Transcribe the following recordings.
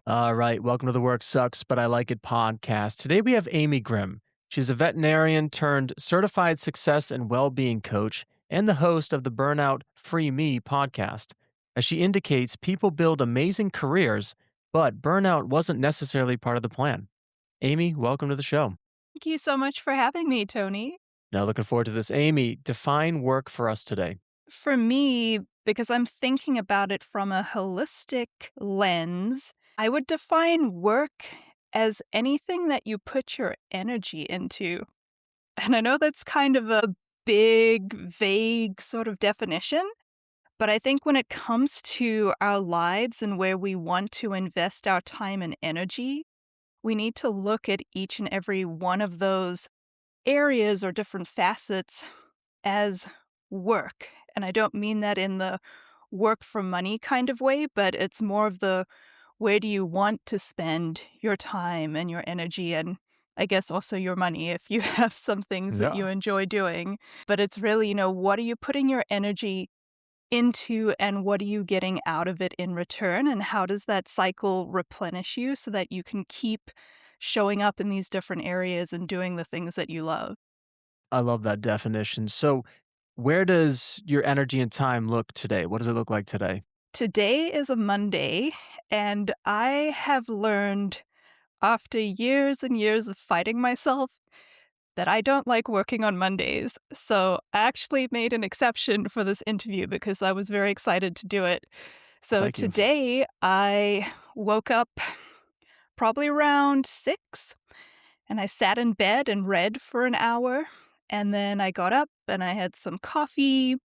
All right, welcome to the Work Sucks, but I Like It podcast. Today we have Amy Grimm. She's a veterinarian turned certified success and well-being coach and the host of the Burnout Free Me podcast. As she indicates, people build amazing careers, but burnout wasn't necessarily part of the plan. Amy, welcome to the show. Thank you so much for having me, Tony. Now, looking forward to this. Amy, define work for us today. For me, because I'm thinking about it from a holistic lens, I would define work as anything that you put your energy into. And I know that's kind of a big, vague sort of definition, but I think when it comes to our lives and where we want to invest our time and energy, we need to look at each and every one of those areas or different facets as work. And I don't mean that in the work for money kind of way, but it's more of the where do you want to spend your time and your energy and I guess also your money if you have some things that you Yeah. enjoy doing. But it's really, what are you putting your energy into and what are you getting out of it in return? And how does that cycle replenish you so that you can keep showing up in these different areas and doing the things that you love? I love that definition. So, where does your energy and time look today? What does it look like today? Today is a Monday, and I have learned after years and years of fighting myself that I don't like working on Mondays. So I actually made an exception for this interview because I was very excited to do it. So Thank you. today I woke up probably around 6 and I sat in bed and read for an hour. And then I got up and I had some coffee.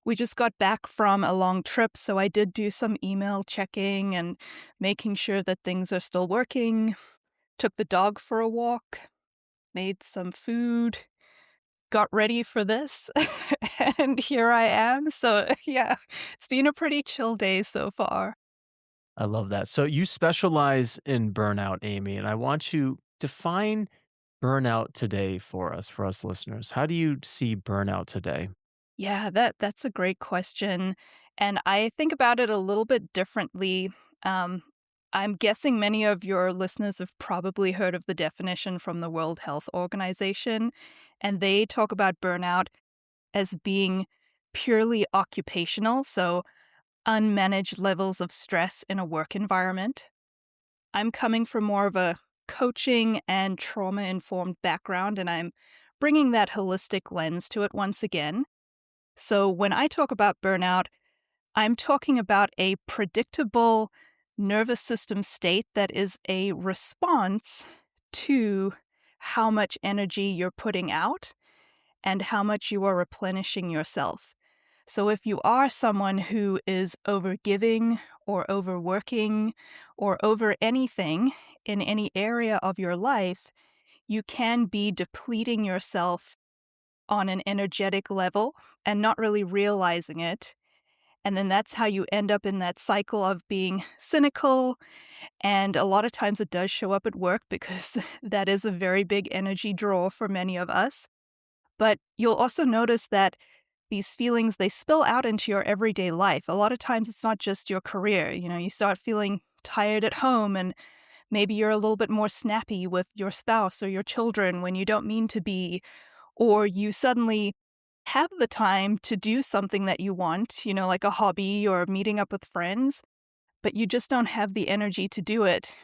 We just got back from a long trip, so I did do some email checking and making sure that things are still working. Took the dog for a walk, made some food, got ready for this, and here I am. So, yeah, it's been a pretty chill day so far. I love that. So you specialize in burnout, Amy, and I want you to define burnout today for us listeners. How do you see burnout today? Yeah, that's a great question, and I think about it a little bit differently. Um, I'm guessing many of your listeners have probably heard of the definition from the World Health Organization, and they talk about burnout as being purely occupational, so unmanaged levels of stress in a work environment. I'm coming from more of a coaching and trauma-informed background, and I'm bringing that holistic lens to it once again. So when I talk about burnout, I'm talking about a predictable nervous system state that is a response to how much energy you're putting out and how much you are replenishing yourself. So if you are someone who is overgiving or overworking or over anything in any area of your life, you can be depleting yourself on an energetic level and not really realizing it. And then that's how you end up in that cycle of being cynical. And a lot of times it does show up at work because that is a very big energy draw for many of us. But you'll also notice that these feelings, they spill out into your everyday life. A lot of times it's not just your career. You start feeling tired at home and maybe you're a little bit more snappy with your spouse or your children when you don't mean to be, or you suddenly have the time to do something that you want, like a hobby or meeting up with friends, but you just don't have the energy to do it.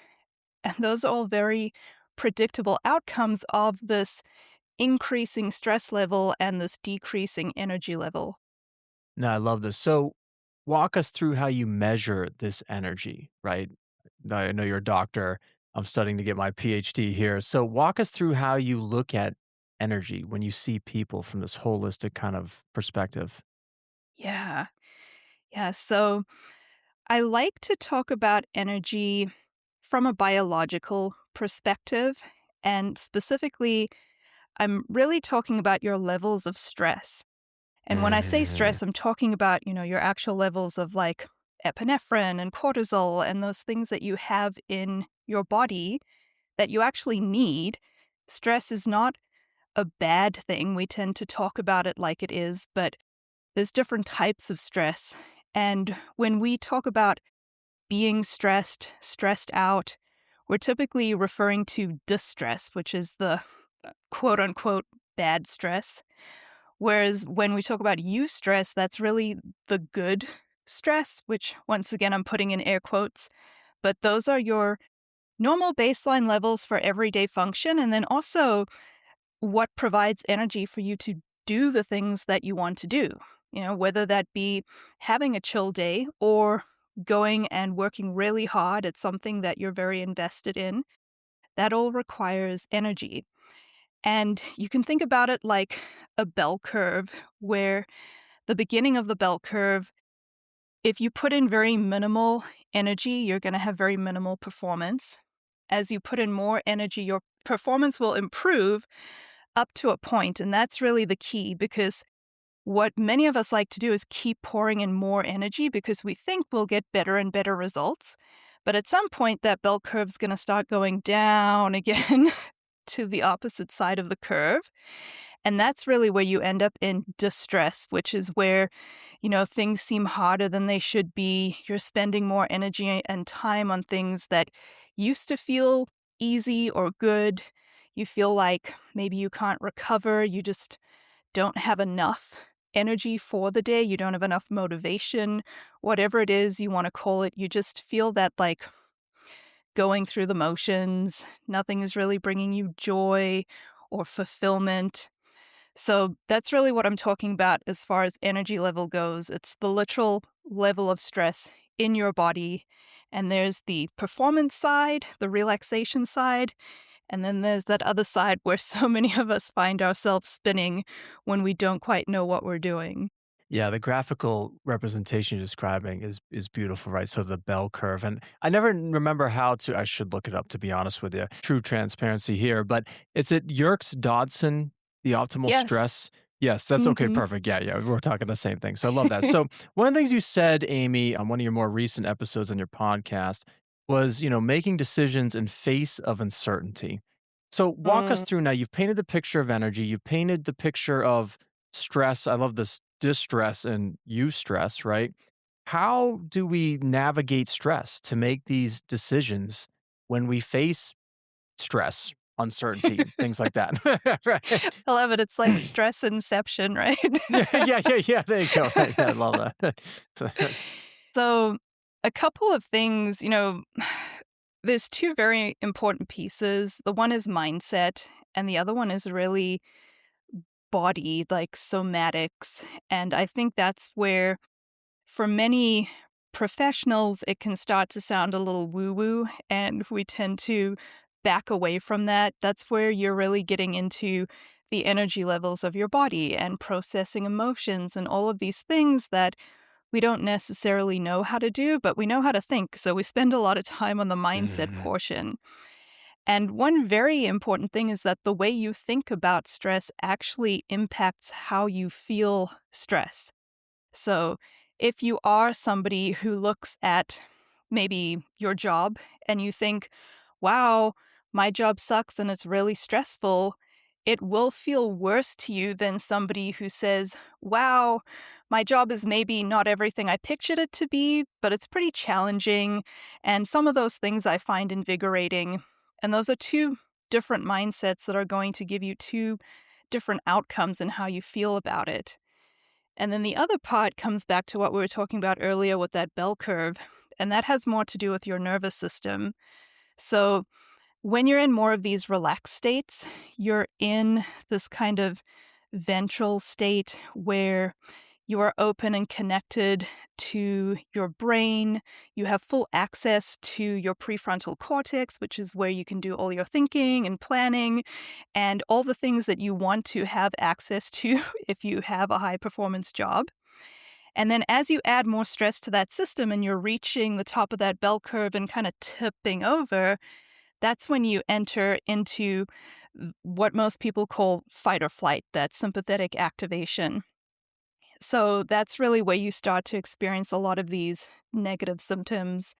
And those are all very predictable outcomes of this increasing stress level and this decreasing energy level. No, I love this. So walk us through how you measure this energy, right? I know you're a doctor. I'm studying to get my PhD here. So walk us through how you look at energy when you see people from this holistic kind of perspective. Yeah. Yeah. So I like to talk about energy from a biological perspective. And specifically, I'm really talking about your levels of stress. And when I say Mm. stress, I'm talking about, your actual levels of like epinephrine and cortisol and those things that you have in your body that you actually need. Stress is not a bad thing. We tend to talk about it like it is, but there's different types of stress. And when we talk about being stressed, stressed out, we're typically referring to distress, which is the quote unquote bad stress. Whereas when we talk about eustress, that's really the good stress, which once again I'm putting in air quotes. But those are your normal baseline levels for everyday function, and then also what provides energy for you to do the things that you want to do. Whether that be having a chill day or going and working really hard at something that you're very invested in, that all requires energy. And you can think about it like a bell curve, where the beginning of the bell curve, if you put in very minimal energy, you're going to have very minimal performance. As you put in more energy, your performance will improve up to a point, and that's really the key, because what many of us like to do is keep pouring in more energy because we think we'll get better and better results. But at some point, that bell curve's going to start going down again to the opposite side of the curve. And that's really where you end up in distress, which is where, things seem harder than they should be. You're spending more energy and time on things that used to feel easy or good. You feel like maybe you can't recover. You just don't have enough energy for the day. You don't have enough motivation, whatever it is you want to call it. You just feel that like going through the motions. Nothing is really bringing you joy or fulfillment. So that's really what I'm talking about as far as energy level goes. It's the literal level of stress in your body. And there's the performance side, the relaxation side, and then there's that other side where so many of us find ourselves spinning when we don't quite know what we're doing. Yeah, the graphical representation you're describing is beautiful, right? So the bell curve, and I never remember how to. I should look it up to be honest with you. True transparency here, but it's at Yerkes-Dodson, the optimal Yes. stress. Yes, that's okay. Hmm. Perfect. Yeah, yeah, we're talking the same thing. So I love that. So one of the things you said, Amy, on one of your more recent episodes on your podcast was, making decisions in face of uncertainty. So walk us Mm. through now. You've painted the picture of energy. You've painted the picture of stress. I love this distress and eustress, right? How do we navigate stress to make these decisions when we face stress, uncertainty, things like that? Right. I love it. It's like stress inception, right? Yeah, yeah, yeah, yeah. There you go. Right. Yeah, I love that. So, So, a couple of things, there's two very important pieces. The one is mindset, and the other one is really body, like somatics. And I think that's where, for many professionals, it can start to sound a little woo woo, and we tend to back away from that. That's where you're really getting into the energy levels of your body and processing emotions and all of these things that we don't necessarily know how to do, but we know how to think. So we spend a lot of time on the mindset Mhm. portion. And one very important thing is that the way you think about stress actually impacts how you feel stress. So if you are somebody who looks at maybe your job and you think, wow, my job sucks and it's really stressful, it will feel worse to you than somebody who says, wow, my job is maybe not everything I pictured it to be, but it's pretty challenging. And some of those things I find invigorating. And those are two different mindsets that are going to give you two different outcomes in how you feel about it. And then the other part comes back to what we were talking about earlier with that bell curve, and that has more to do with your nervous system. So when you're in more of these relaxed states, you're in this kind of ventral state where you are open and connected to your brain. You have full access to your prefrontal cortex, which is where you can do all your thinking and planning and all the things that you want to have access to if you have a high performance job. And then as you add more stress to that system and you're reaching the top of that bell curve and kind of tipping over, that's when you enter into what most people call fight or flight, that sympathetic activation. So that's really where you start to experience a lot of these negative symptoms.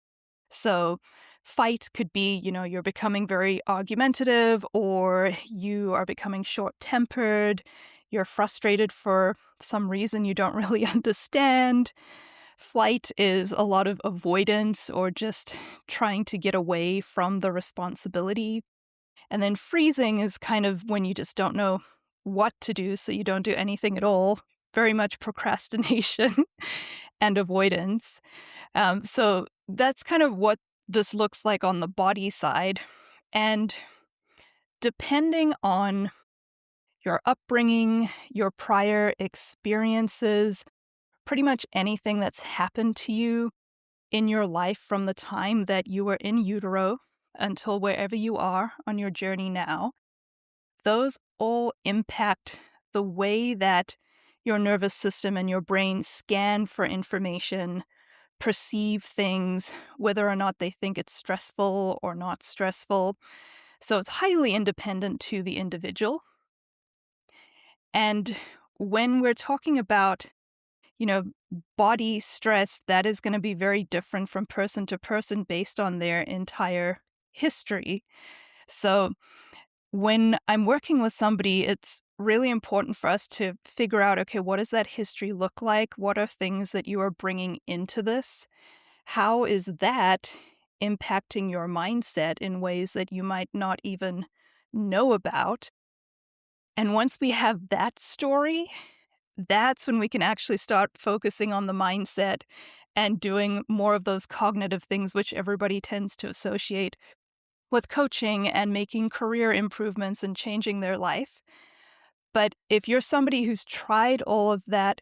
So fight could be, you're becoming very argumentative or you are becoming short-tempered, you're frustrated for some reason you don't really understand. Flight is a lot of avoidance or just trying to get away from the responsibility. And then freezing is kind of when you just don't know what to do, so you don't do anything at all. Very much procrastination and avoidance. So that's kind of what this looks like on the body side. And depending on your upbringing, your prior experiences, pretty much anything that's happened to you in your life from the time that you were in utero until wherever you are on your journey now, those all impact the way that your nervous system and your brain scan for information, perceive things, whether or not they think it's stressful or not stressful. So it's highly independent to the individual. And when we're talking about, you know, body stress, that is going to be very different from person to person based on their entire history. So when I'm working with somebody, it's really important for us to figure out, okay, what does that history look like? What are things that you are bringing into this? How is that impacting your mindset in ways that you might not even know about? And once we have that story, that's when we can actually start focusing on the mindset and doing more of those cognitive things, which everybody tends to associate with coaching and making career improvements and changing their life. But if you're somebody who's tried all of that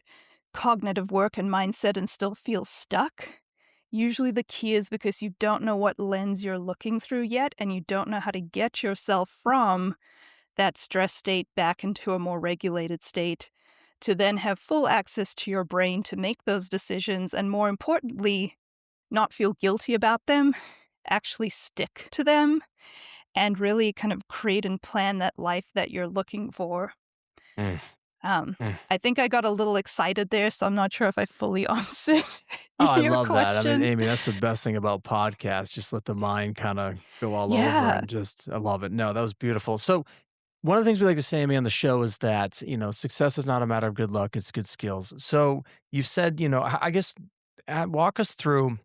cognitive work and mindset and still feels stuck, usually the key is because you don't know what lens you're looking through yet, and you don't know how to get yourself from that stress state back into a more regulated state to then have full access to your brain to make those decisions, and more importantly, not feel guilty about them, actually stick to them, and really kind of create and plan that life that you're looking for. Mm, Um, mm. I think I got a little excited there, so I'm not sure if I fully answered Oh, I your love that. I mean, question. Amy, that's the best thing about podcasts. Just let the mind kind of go all over Yeah. and just, I love it. No, that was beautiful. So, one of the things we like to say, Amy, on the show is that, success is not a matter of good luck, it's good skills. So, you've said, I guess, walk us through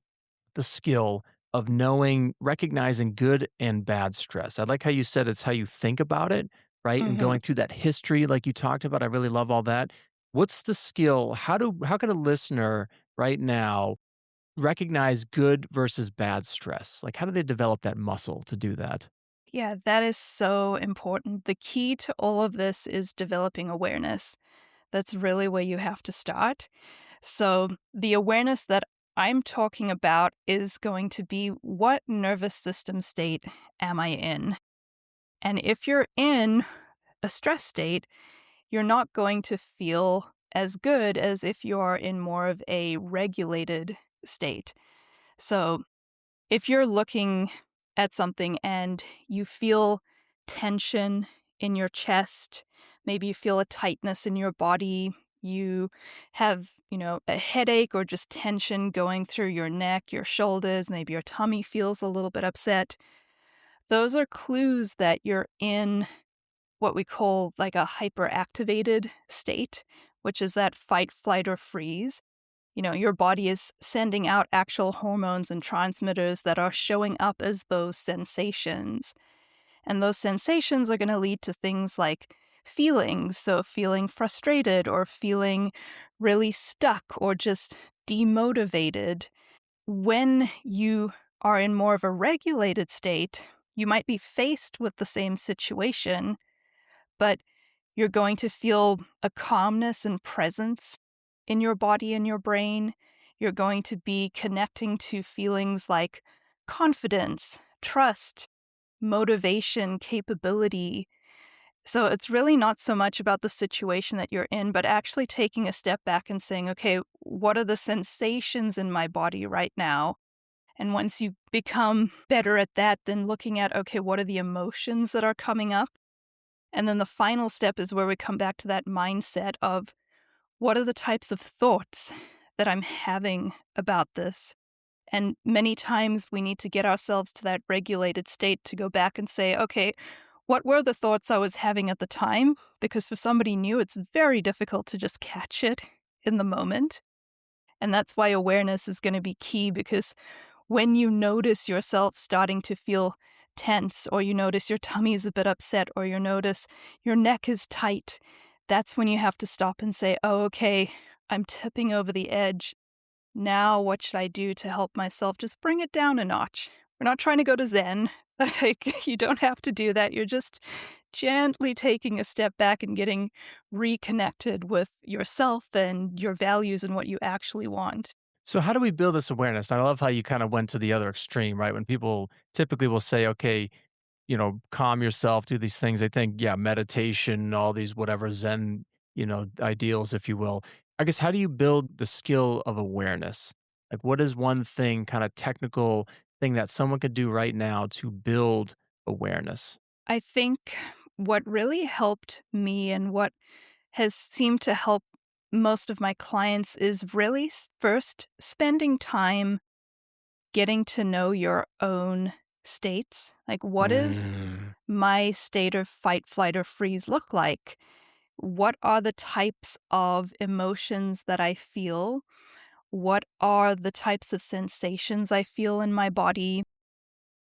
the skill of knowing, recognizing good and bad stress. I like how you said it's how you think about it, right? And Mhm. going through that history like you talked about. I really love all that. What's the skill? How can a listener right now recognize good versus bad stress? Like how do they develop that muscle to do that? Yeah, that is so important. The key to all of this is developing awareness. That's really where you have to start. So, the awareness that I'm talking about is going to be, what nervous system state am I in? And if you're in a stress state, you're not going to feel as good as if you're in more of a regulated state. So, if you're looking at something and you feel tension in your chest, maybe you feel a tightness in your body, you have, a headache or just tension going through your neck, your shoulders, maybe your tummy feels a little bit upset. Those are clues that you're in what we call like a hyperactivated state, which is that fight, flight, or freeze. Your body is sending out actual hormones and transmitters that are showing up as those sensations. And those sensations are going to lead to things like feelings. So, feeling frustrated or feeling really stuck or just demotivated. When you are in more of a regulated state, you might be faced with the same situation, but you're going to feel a calmness and presence in your body and your brain. You're going to be connecting to feelings like confidence, trust, motivation, capability. So it's really not so much about the situation that you're in, but actually taking a step back and saying, okay, what are the sensations in my body right now? And once you become better at that, then looking at, okay, what are the emotions that are coming up? And then the final step is where we come back to that mindset of, what are the types of thoughts that I'm having about this? And many times we need to get ourselves to that regulated state to go back and say, okay, what were the thoughts I was having at the time? Because for somebody new, it's very difficult to just catch it in the moment. And that's why awareness is going to be key, because when you notice yourself starting to feel tense, or you notice your tummy is a bit upset, or you notice your neck is tight, that's when you have to stop and say, oh, okay, I'm tipping over the edge. Now, what should I do to help myself just bring it down a notch? We're not trying to go to Zen. Like, you don't have to do that. You're just gently taking a step back and getting reconnected with yourself and your values and what you actually want. So how do we build this awareness? I love how you kind of went to the other extreme, right? When people typically will say, okay, calm yourself, do these things. They think, yeah, meditation, all these whatever Zen, ideals, if you will. I guess, how do you build the skill of awareness? Like, what is one thing, kind of technical thing that someone could do right now to build awareness? I think what really helped me and what has seemed to help most of my clients is really first spending time getting to know your own states. Like, what does Mm. my state of fight, flight, or freeze look like? What are the types of emotions that I feel? What are the types of sensations I feel in my body?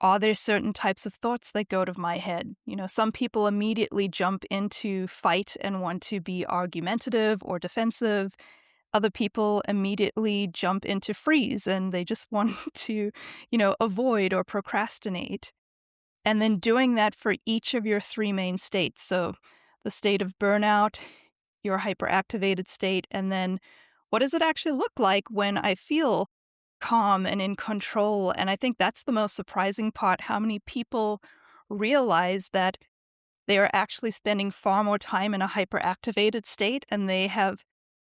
Are there certain types of thoughts that go to my head? Some people immediately jump into fight and want to be argumentative or defensive. Other people immediately jump into freeze and they just want to, avoid or procrastinate. And then doing that for each of your three main states. So the state of burnout, your hyperactivated state, and then what does it actually look like when I feel calm and in control? And I think that's the most surprising part, how many people realize that they are actually spending far more time in a hyperactivated state, and they have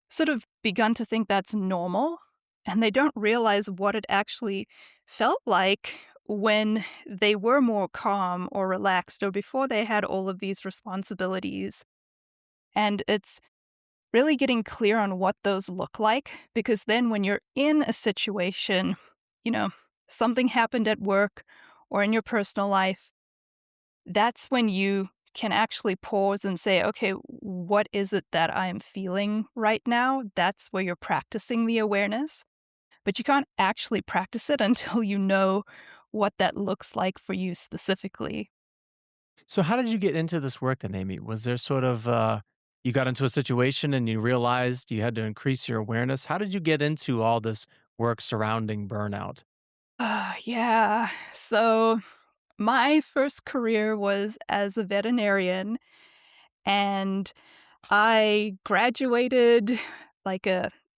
sort of begun to think that's normal, and they don't realize what it actually felt like when they were more calm or relaxed or before they had all of these responsibilities. And it's really getting clear on what those look like, because then when you're in a situation, you know, something happened at work or in your personal life, that's when you can actually pause and say, okay, what is it that I'm feeling right now? That's where you're practicing the awareness. But you can't actually practice it until you know what that looks like for you specifically. So how did you get into this work then, Amy? Was there sort of you got into a situation and you realized you had to increase your awareness? How did you get into all this work surrounding burnout? Yeah. So my first career was as a veterinarian, and I graduated like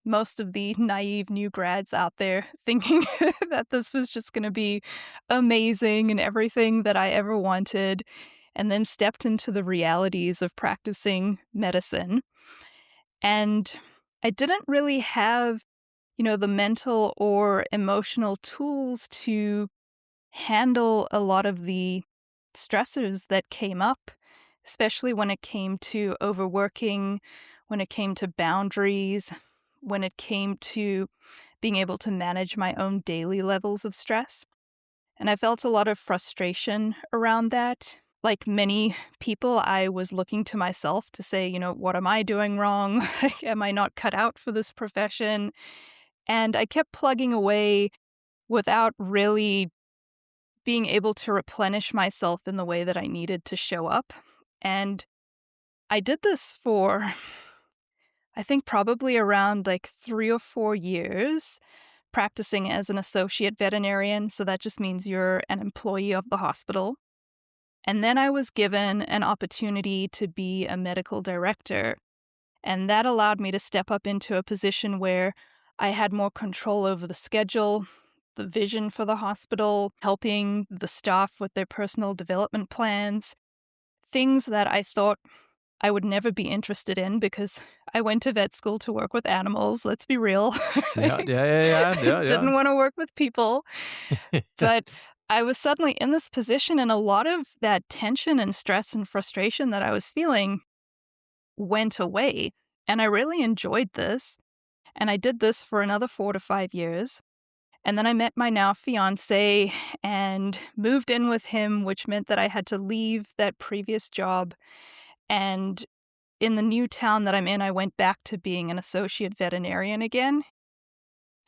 most of the naive new grads out there, thinking that this was just going to be amazing and everything that I ever wanted, and then stepped into the realities of practicing medicine. And I didn't really have, the mental or emotional tools to handle a lot of the stressors that came up, especially when it came to overworking, when it came to boundaries, when it came to being able to manage my own daily levels of stress. And I felt a lot of frustration around that. Like many people, I was looking to myself to say, what am I doing wrong? Am I not cut out for this profession? And I kept plugging away without really being able to replenish myself in the way that I needed to show up. And I did this for, I think, probably around like 3 or 4 years, practicing as an associate veterinarian. So that just means you're an employee of the hospital. And then I was given an opportunity to be a medical director. And that allowed me to step up into a position where I had more control over the schedule, the vision for the hospital, helping the staff with their personal development plans, things that I thought I would never be interested in because I went to vet school to work with animals, let's be real. Yeah, yeah, yeah, yeah, yeah, Didn't want to work with people. yeah. But I was suddenly in this position, and a lot of that tension and stress and frustration that I was feeling went away. And I really enjoyed this. And I did this for another 4 to 5 years. And then I met my now fiance and moved in with him, which meant that I had to leave that previous job. And in the new town that I'm in, I went back to being an associate veterinarian again.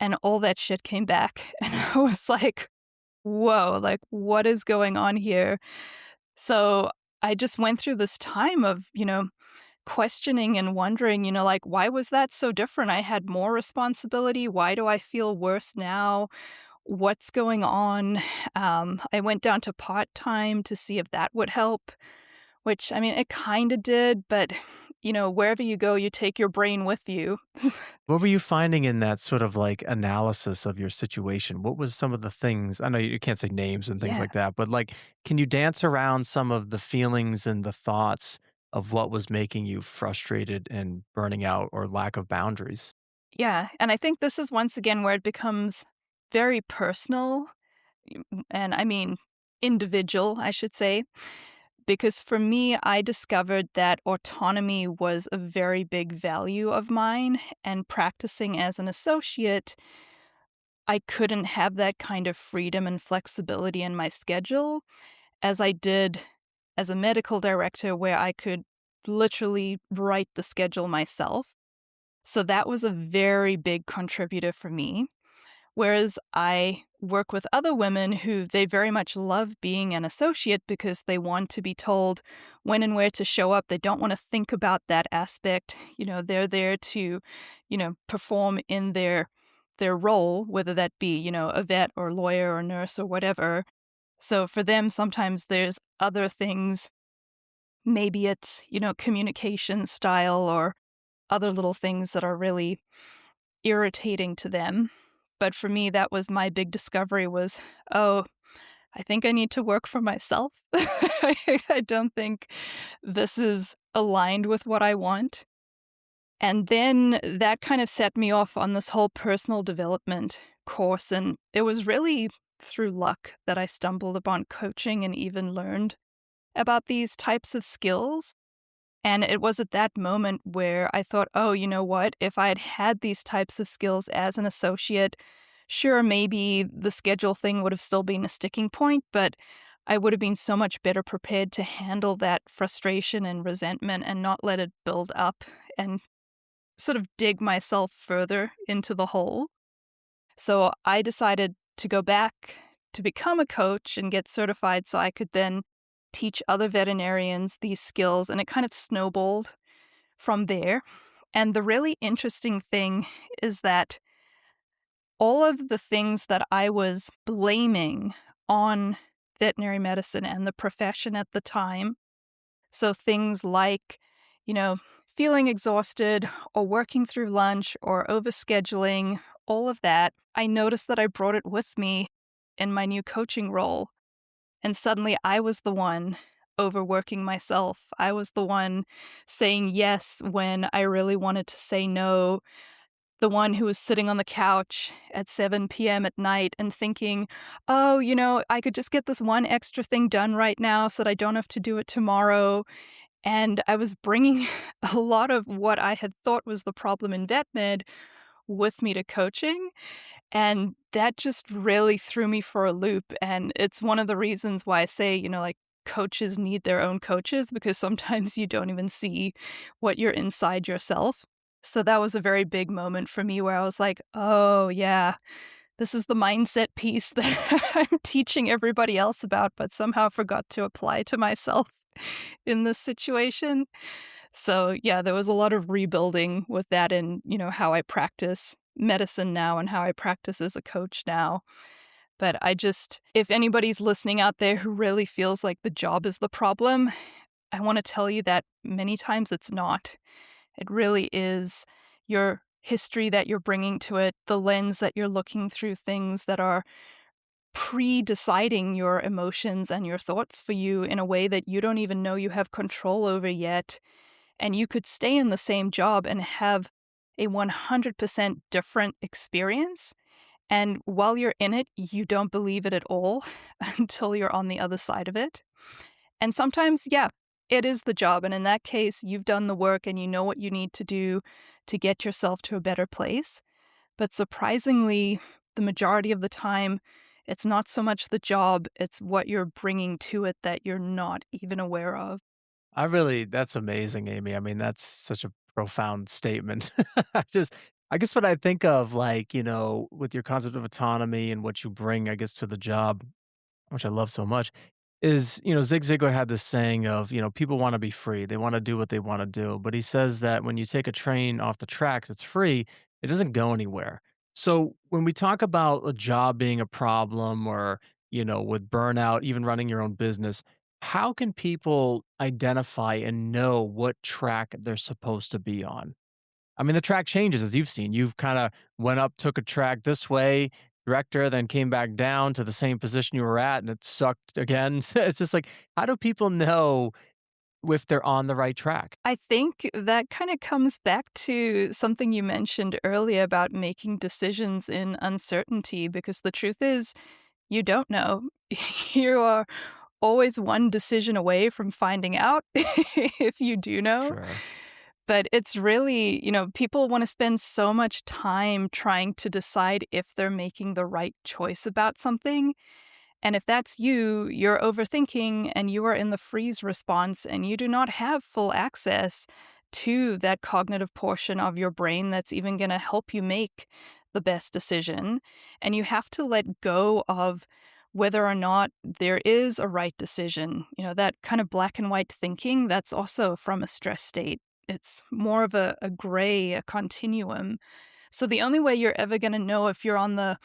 and all that shit came back. And I was like, whoa, like, what is going on here? So I just went through this time of, questioning and wondering, like, why was that so different? I had more responsibility. Why do I feel worse now? What's going on? I went down to part time to see if that would help, which, I mean, it kind of did, but, wherever you go, you take your brain with you. What were you finding in that sort of like analysis of your situation? What was some of the things? I know you can't say names and things Yeah. like that, but like, can you dance around some of the feelings and the thoughts of what was making you frustrated and burning out or lack of boundaries? Yeah. And I think this is once again where it becomes very personal. And I mean, individual, I should say. Because for me, I discovered that autonomy was a very big value of mine, and practicing as an associate, I couldn't have that kind of freedom and flexibility in my schedule as I did as a medical director, where I could literally write the schedule myself. So that was a very big contributor for me. Whereas I work with other women who they very much love being an associate because they want to be told when and where to show up. They don't want to think about that aspect. They're there to, perform in their role, whether that be, a vet or lawyer or nurse or whatever. So for them, sometimes there's other things. Maybe it's, communication style or other little things that are really irritating to them. But for me, that was my big discovery was, oh, I think I need to work for myself. I don't think this is aligned with what I want. And then that kind of set me off on this whole personal development course. And it was really through luck that I stumbled upon coaching and even learned about these types of skills. And it was at that moment where I thought, oh, you know what? If I had had these types of skills as an associate, sure, maybe the schedule thing would have still been a sticking point, but I would have been so much better prepared to handle that frustration and resentment and not let it build up and sort of dig myself further into the hole. So I decided to go back to become a coach and get certified so I could then teach other veterinarians these skills, and it kind of snowballed from there. And the really interesting thing is that all of the things that I was blaming on veterinary medicine and the profession at the time, so things like, feeling exhausted or working through lunch or overscheduling, all of that, I noticed that I brought it with me in my new coaching role. And suddenly I was the one overworking myself. I was the one saying yes when I really wanted to say no. The one who was sitting on the couch at 7 p.m. at night and thinking, oh, I could just get this one extra thing done right now so that I don't have to do it tomorrow. And I was bringing a lot of what I had thought was the problem in vet med with me to coaching. And that just really threw me for a loop. And it's one of the reasons why I say, like, coaches need their own coaches because sometimes you don't even see what you're inside yourself. So that was a very big moment for me where I was like, oh, yeah, this is the mindset piece that I'm teaching everybody else about, but somehow forgot to apply to myself in this situation. So, yeah, there was a lot of rebuilding with that in, how I practice medicine now and how I practice as a coach now. But if anybody's listening out there who really feels like the job is the problem, I want to tell you that many times it's not. It really is your history that you're bringing to it, the lens that you're looking through, things that are pre-deciding your emotions and your thoughts for you in a way that you don't even know you have control over yet. And you could stay in the same job and have a 100% different experience. And while you're in it, you don't believe it at all until you're on the other side of it. And sometimes, yeah, it is the job. And in that case, you've done the work and you know what you need to do to get yourself to a better place. But surprisingly, the majority of the time, it's not so much the job, it's what you're bringing to it that you're not even aware of. That's amazing, Amy. I mean, that's such a profound statement. I I guess what I think of, like, with your concept of autonomy and what you bring, I guess, to the job, which I love so much, is, Zig Ziglar had this saying of, people want to be free. They want to do what they want to do. But he says that when you take a train off the tracks, it's free, it doesn't go anywhere. So when we talk about a job being a problem or, with burnout, even running your own business, how can people identify and know what track they're supposed to be on? I mean, the track changes as you've seen. You've kinda went up, took a track this way, director, then came back down to the same position you were at, and it sucked again. So it's just like, how do people know if they're on the right track? I think that kind of comes back to something you mentioned earlier about making decisions in uncertainty, because the truth is, you don't know. You are always one decision away from finding out if you do know. Sure. But it's really, people want to spend so much time trying to decide if they're making the right choice about something. And if that's you, you're overthinking and you are in the freeze response and you do not have full access to that cognitive portion of your brain that's even going to help you make the best decision. And you have to let go of whether or not there is a right decision. That kind of black and white thinking, that's also from a stress state. It's more of a gray, a continuum. So the only way you're ever going to know if you're on the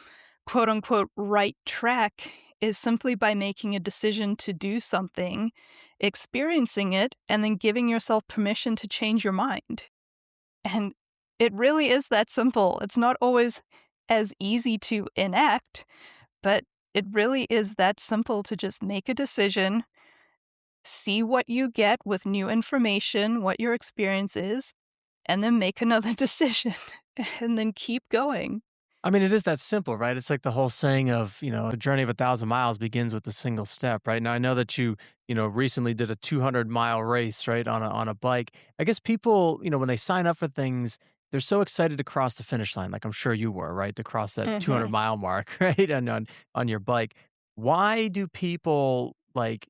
quote unquote right track is simply by making a decision to do something, experiencing it, and then giving yourself permission to change your mind. And it really is that simple. It's not always as easy to enact, but it really is that simple to just make a decision, see what you get with new information, what your experience is, and then make another decision and then keep going. I mean, it is that simple, right? It's like the whole saying of, "A journey of 1,000 miles begins with a single step," right? Now, I know that you, recently did a 200-mile race, right, on a bike. I guess people, when they sign up for things, they're so excited to cross the finish line, like I'm sure you were, right, to cross that Mhm. 200-mile mark, right, on your bike. Why do people, like,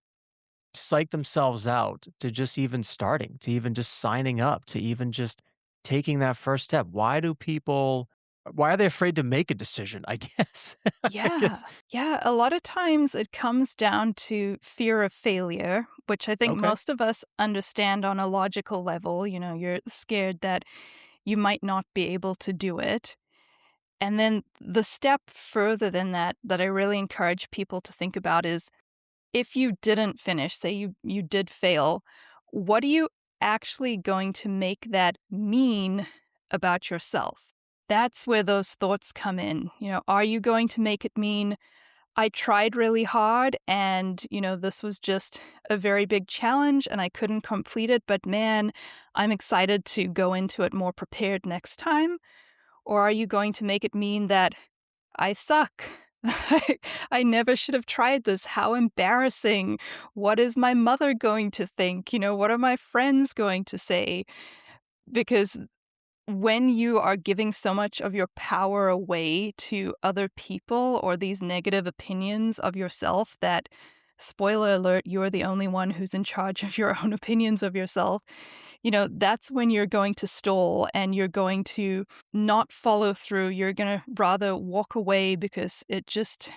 psych themselves out to just even starting, to even just signing up, to even just taking that first step? Why are they afraid to make a decision, I guess? I Yeah. guess Yeah, a lot of times it comes down to fear of failure, which I think okay. most of us understand on a logical level. You're scared that you might not be able to do it. And then the step further than that I really encourage people to think about is, if you didn't finish, say you did fail, what are you actually going to make that mean about yourself? That's where those thoughts come in. Are you going to make it mean, I tried really hard and, this was just a very big challenge and I couldn't complete it, but man, I'm excited to go into it more prepared next time? Or are you going to make it mean that I suck? I never should have tried this. How embarrassing. What is my mother going to think? What are my friends going to say? Because when you are giving so much of your power away to other people or these negative opinions of yourself that, spoiler alert, you're the only one who's in charge of your own opinions of yourself, that's when you're going to stall and you're going to not follow through. You're going to rather walk away because it just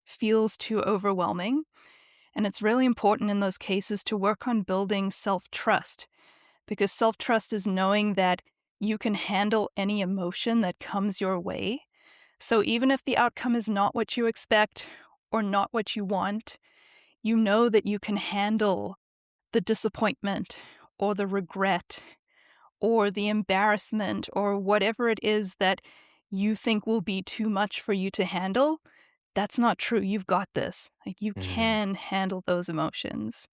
feels too overwhelming. And it's really important in those cases to work on building self-trust, because self-trust is knowing that you can handle any emotion that comes your way. So even if the outcome is not what you expect or not what you want, you know that you can handle the disappointment or the regret or the embarrassment or whatever it is that you think will be too much for you to handle. That's not true. You've got this. Like, you Mhm. can handle those emotions.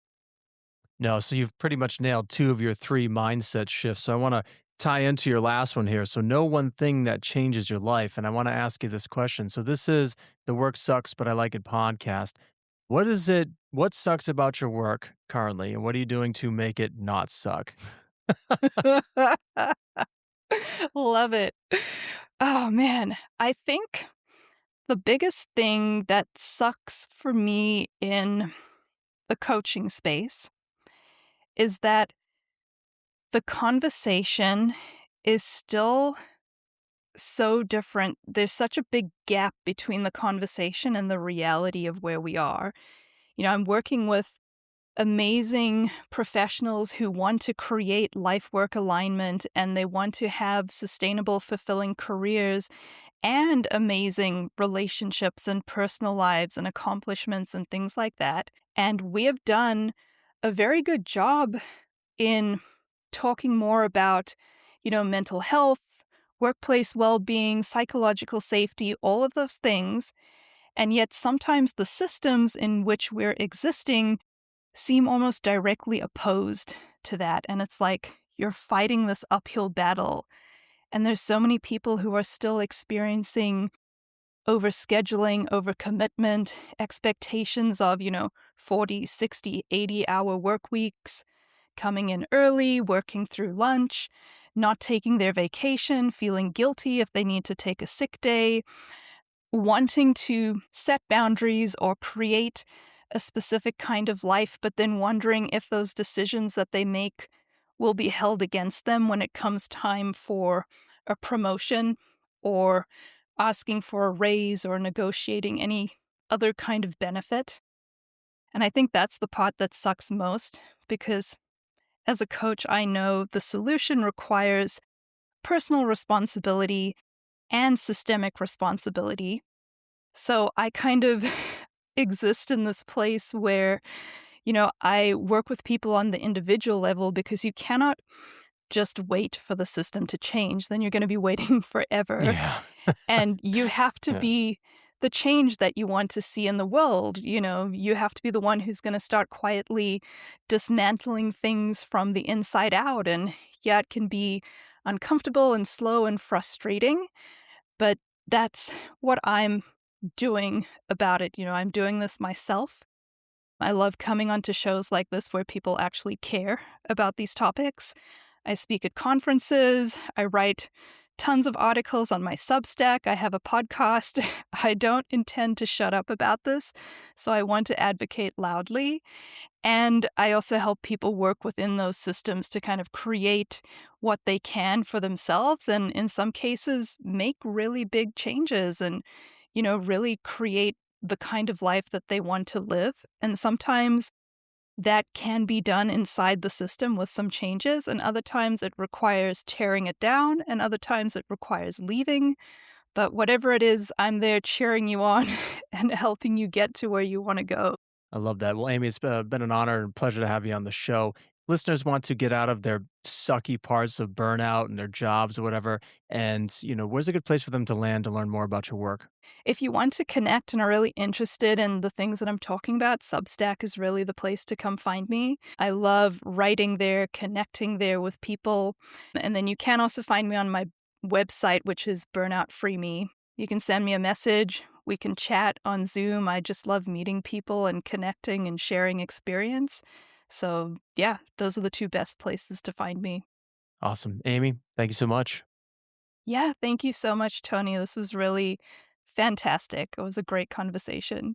No, so you've pretty much nailed 2 of your 3 mindset shifts, so I wanna tie into your last one here. So know one thing that changes your life, and I wanna ask you this question. So this is the Work Sucks, But I Like It podcast. What sucks about your work currently, and what are you doing to make it not suck? Love it. Oh, man. I think the biggest thing that sucks for me in the coaching space is that the conversation is still so different. There's such a big gap between the conversation and the reality of where we are. I'm working with amazing professionals who want to create life work alignment and they want to have sustainable, fulfilling careers and amazing relationships and personal lives and accomplishments and things like that. And we have done a very good job in talking more about, mental health, workplace well being, psychological safety, all of those things. And yet sometimes the systems in which we're existing seem almost directly opposed to that. And it's like you're fighting this uphill battle. And there's so many people who are still experiencing overscheduling, overcommitment, expectations of, 40, 60, 80-hour work weeks, coming in early, working through lunch, not taking their vacation, feeling guilty if they need to take a sick day, wanting to set boundaries or create a specific kind of life, but then wondering if those decisions that they make will be held against them when it comes time for a promotion or asking for a raise or negotiating any other kind of benefit. And I think that's the part that sucks most because as a coach, I know the solution requires personal responsibility and systemic responsibility. So I kind of exist in this place where, I work with people on the individual level because you cannot just wait for the system to change. Then you're going to be waiting forever. Yeah. And you have to Yeah. be the change that you want to see in the world. You have to be the one who's going to start quietly dismantling things from the inside out. And yeah, it can be uncomfortable and slow and frustrating, but that's what I'm doing about it. I'm doing this myself. I love coming onto shows like this where people actually care about these topics. I speak at conferences. I write tons of articles on my Substack. I have a podcast. I don't intend to shut up about this, so I want to advocate loudly. And I also help people work within those systems to kind of create what they can for themselves and in some cases make really big changes and, really create the kind of life that they want to live. And sometimes that can be done inside the system with some changes, and other times it requires tearing it down, and other times it requires leaving. But whatever it is, I'm there cheering you on and helping you get to where you want to go. I love that. Well, Amy, it's been an honor and pleasure to have you on the show. Listeners want to get out of their sucky parts of burnout and their jobs or whatever. And, where's a good place for them to land to learn more about your work? If you want to connect and are really interested in the things that I'm talking about, Substack is really the place to come find me. I love writing there, connecting there with people. And then you can also find me on my website, which is Burnout Free Me. You can send me a message. We can chat on Zoom. I just love meeting people and connecting and sharing experience. So, yeah, those are the two best places to find me. Awesome. Amy, thank you so much. Yeah, thank you so much, Tony. This was really fantastic. It was a great conversation.